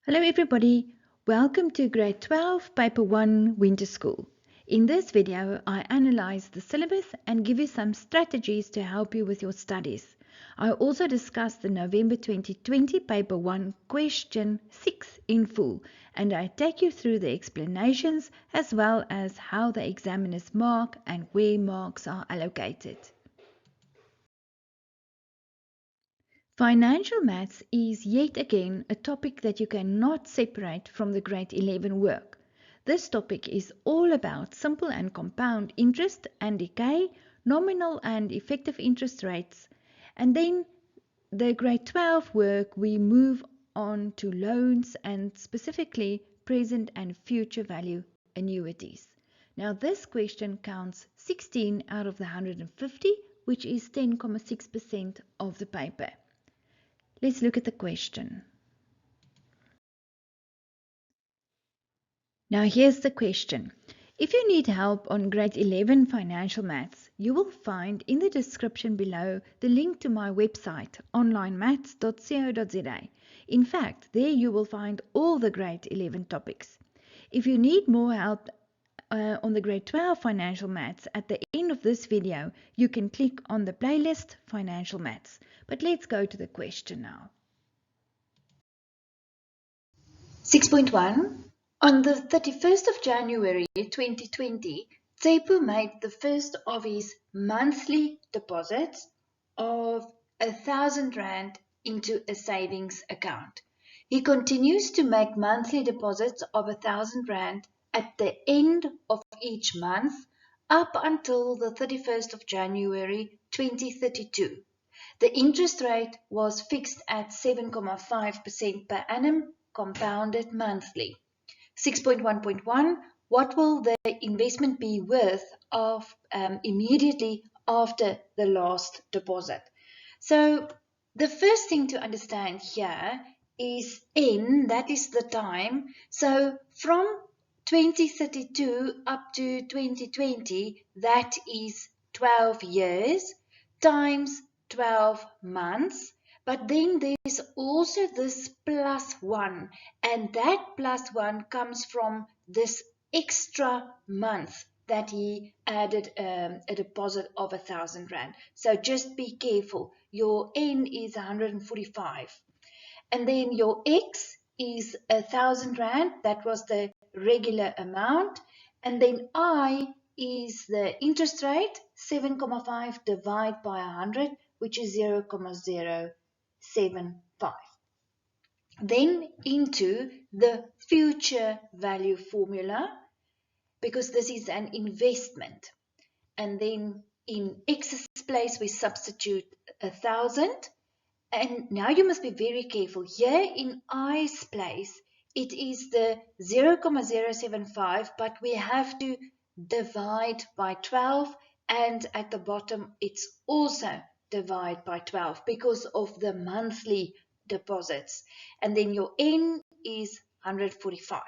Hello everybody, welcome to Grade 12 Paper 1 Winter School. In this video, I analyze the syllabus and give you some strategies to help you with your studies. I also discuss the November 2020 Paper 1 Question 6 in full, and I take you through the explanations as well as how the examiners mark and where marks are allocated. Financial maths is yet again a topic that you cannot separate from the grade 11 work. This topic is all about simple and compound interest and decay, nominal and effective interest rates, and then the grade 12 work we move on to loans and specifically present and future value annuities. Now this question counts 16 out of the 150, which is 10.6% of the paper. Let's look at the question. Now here's the question. If you need help on grade 11 financial maths, you will find in the description below the link to my website, onlinemaths.co.za. In fact, there you will find all the grade 11 topics. If you need more help on the grade 12 financial maths, at the end of this video, you can click on the playlist Financial Maths. But let's go to the question now. 6.1. On the 31st of January 2020, Tsepu made the first of his monthly deposits of 1,000 Rand into a savings account. He continues to make monthly deposits of 1,000 Rand at the end of each month up until the 31st of January 2032. The interest rate was fixed at 7.5% per annum, compounded monthly. 6.1.1. What will the investment be worth immediately after the last deposit? So the first thing to understand here is N, that is the time. So from 2032 up to 2020, that is 12 years times 12 months. But then there's also this plus 1, and that plus 1 comes from this extra month that he added a deposit of 1,000 Rand. So just be careful. Your N is 145. And then your X is 1,000 Rand. That was the regular amount. And then I is the interest rate, 7.5 divided by 100, which is 0.075. Then into the future value formula, because this is an investment. And then in X's place, we substitute 1,000. And now you must be very careful. Here in I's place, it is the 0.075, but we have to divide by 12. And at the bottom, it's also divide by 12 because of the monthly deposits. And then your N is 145.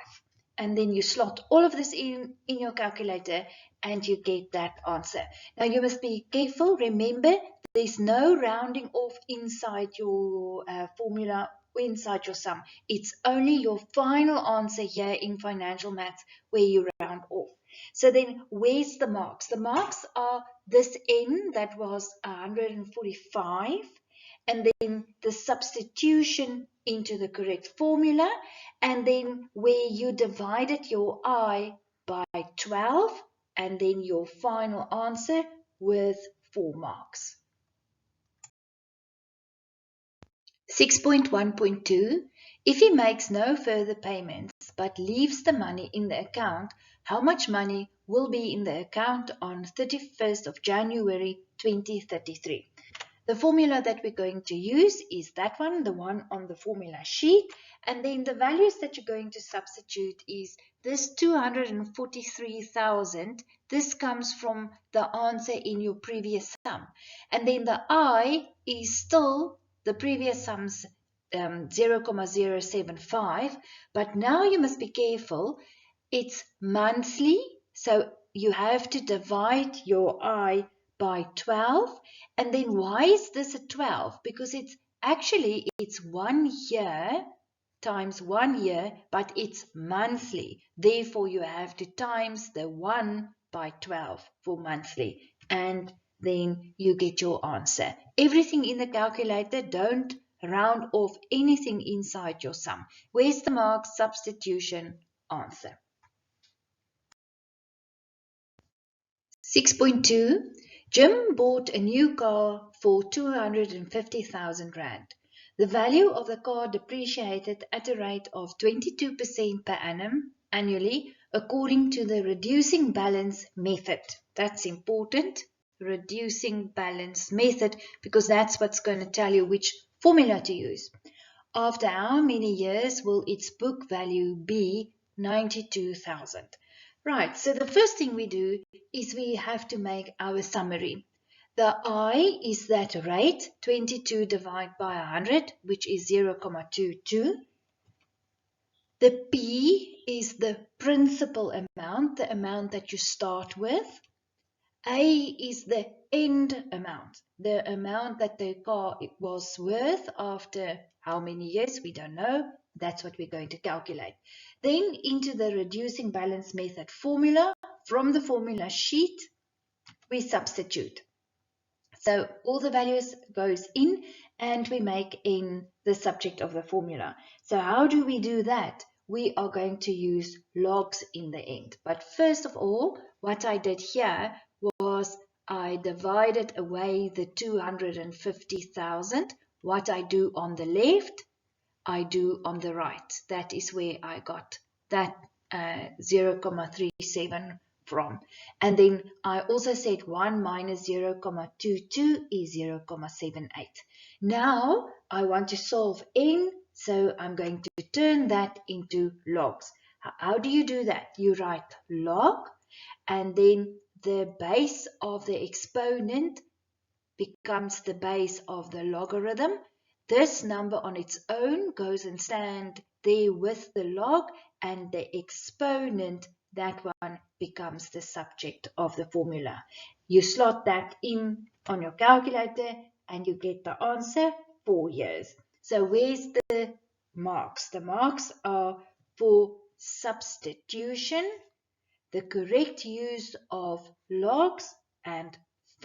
And then you slot all of this in your calculator and you get that answer. Now you must be careful. Remember, there's no rounding off inside your formula or inside your sum. It's only your final answer here in financial maths where you round off. So then where's the marks? The marks are this N that was 145, and then the substitution into the correct formula, and then where you divided your I by 12, and then your final answer with 4 marks. 6.1.2. If he makes no further payments but leaves the money in the account, how much money will be in the account on 31st of January 2033? The formula that we're going to use is that one, the one on the formula sheet. And then the values that you're going to substitute is this 243,000. This comes from the answer in your previous sum. And then the I is still the previous sum's 0.075. But now you must be careful. It's monthly. So you have to divide your I by 12. And then why is this a 12? Because it's 1 year times 1 year, but it's monthly. Therefore, you have to times the 1 by 12 for monthly, and then you get your answer. Everything in the calculator, don't round off anything inside your sum. Where's the mark? Substitution, answer. 6.2. Jim bought a new car for 250,000 Rand. The value of the car depreciated at a rate of 22% per annum annually according to the reducing balance method. That's important, reducing balance method, because that's what's going to tell you which formula to use. After how many years will its book value be? 92,000. Right, so the first thing we do is we have to make our summary. The I is that rate, 22 divided by 100, which is 0,22. The P is the principal amount, the amount that you start with. A is the end amount, the amount that the car was worth after how many years, we don't know. That's what we're going to calculate. Then into the reducing balance method formula. From the formula sheet, we substitute. So all the values goes in and we make n the subject of the formula. So how do we do that? We are going to use logs in the end. But first of all, what I did here was I divided away the 250,000. What I do on the left, I do on the right. That is where I got that 0,37 from. And then I also said 1 minus 0,22 is 0,78. Now I want to solve n, so I'm going to turn that into logs. How do you do that? You write log, and then the base of the exponent becomes the base of the logarithm. This number on its own goes and stand there with the log, and the exponent, that one, becomes the subject of the formula. You slot that in on your calculator and you get the answer, 4 years. So where's the marks? The marks are for substitution, the correct use of logs, and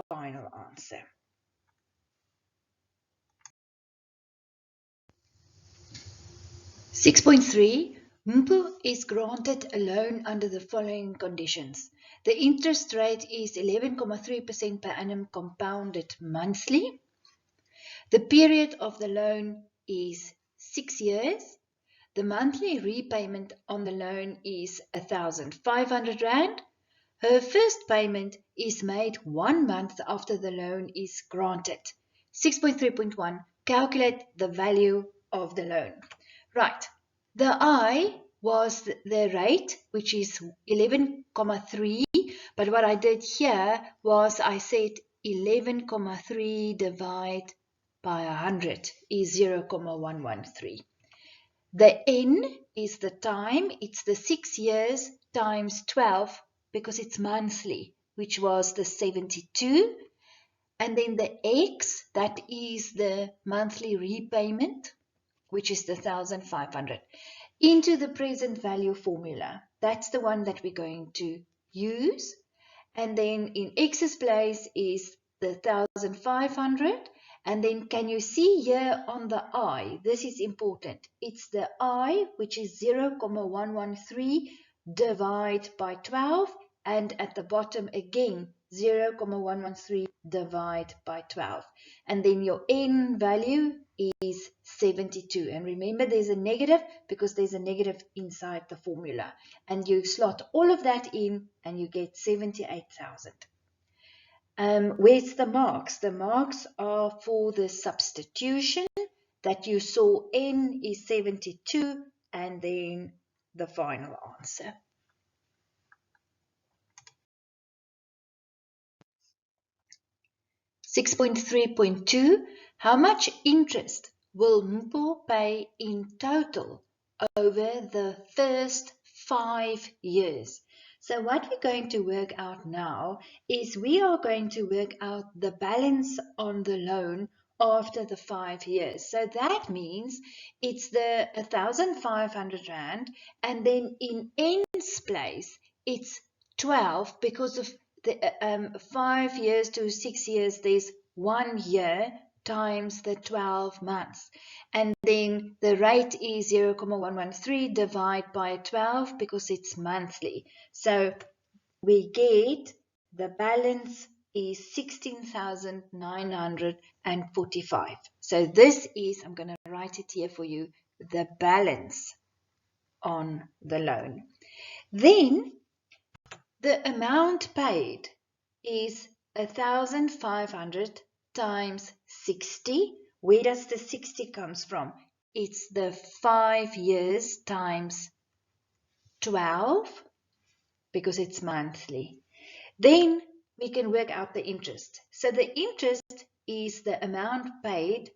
final answer. 6.3. Mpu is granted a loan under the following conditions. The interest rate is 11.3% per annum compounded monthly. The period of the loan is 6 years. The monthly repayment on the loan is 1,500 Rand. Her first payment is made 1 month after the loan is granted. 6.3.1. Calculate the value of the loan. Right, the I was the rate, which is 11,3, but what I did here was I said 11,3 divided by 100 is 0,113. The N is the time, it's the 6 years times 12 because it's monthly, which was the 72. And then the X, that is the monthly repayment, which is the 1,500, into the present value formula. That's the one that we're going to use. And then in X's place is the 1,500. And then can you see here on the I, this is important. It's the I, which is 0,113 divided by 12. And at the bottom again, 0,113 divided by 12. And then your N value is 72. And remember, there's a negative because there's a negative inside the formula. And you slot all of that in and you get 78,000. Where's the marks? The marks are for the substitution that you saw. N is 72 and then the final answer. 6.3.2. How much interest will Mpo pay in total over the first 5 years? So what we're going to work out now is we are going to work out the balance on the loan after the 5 years. So that means it's the 1,500 Rand, and then in n's place, it's 12 because of the 5 years to 6 years, there's 1 year times the 12 months. And then the rate is 0,113 divided by 12 because it's monthly. So we get the balance is 16,945. So this is, I'm going to write it here for you, the balance on the loan. Then the amount paid is 1,500 times 60. Where does the 60 comes from? It's the 5 years times 12 because it's monthly. Then we can work out the interest. So the interest is the amount paid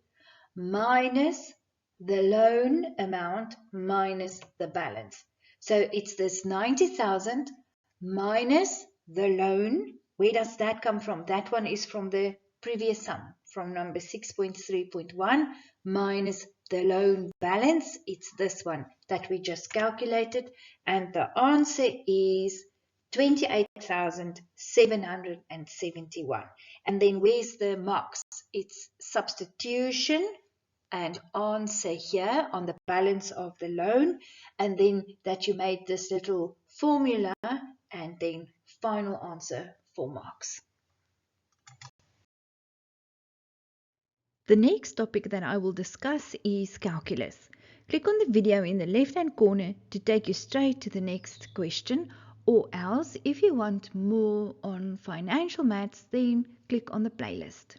minus the loan amount minus the balance. So it's this 90,000 minus the loan. Where does that come from? That one is from the previous sum, from number 6.3.1 minus the loan balance. It's this one that we just calculated, and the answer is 28,771. And then where's the marks? It's substitution and answer here on the balance of the loan, and then that you made this little formula, and then final answer for marks. The next topic that I will discuss is calculus. Click on the video in the left-hand corner to take you straight to the next question, or else if you want more on financial maths, then click on the playlist.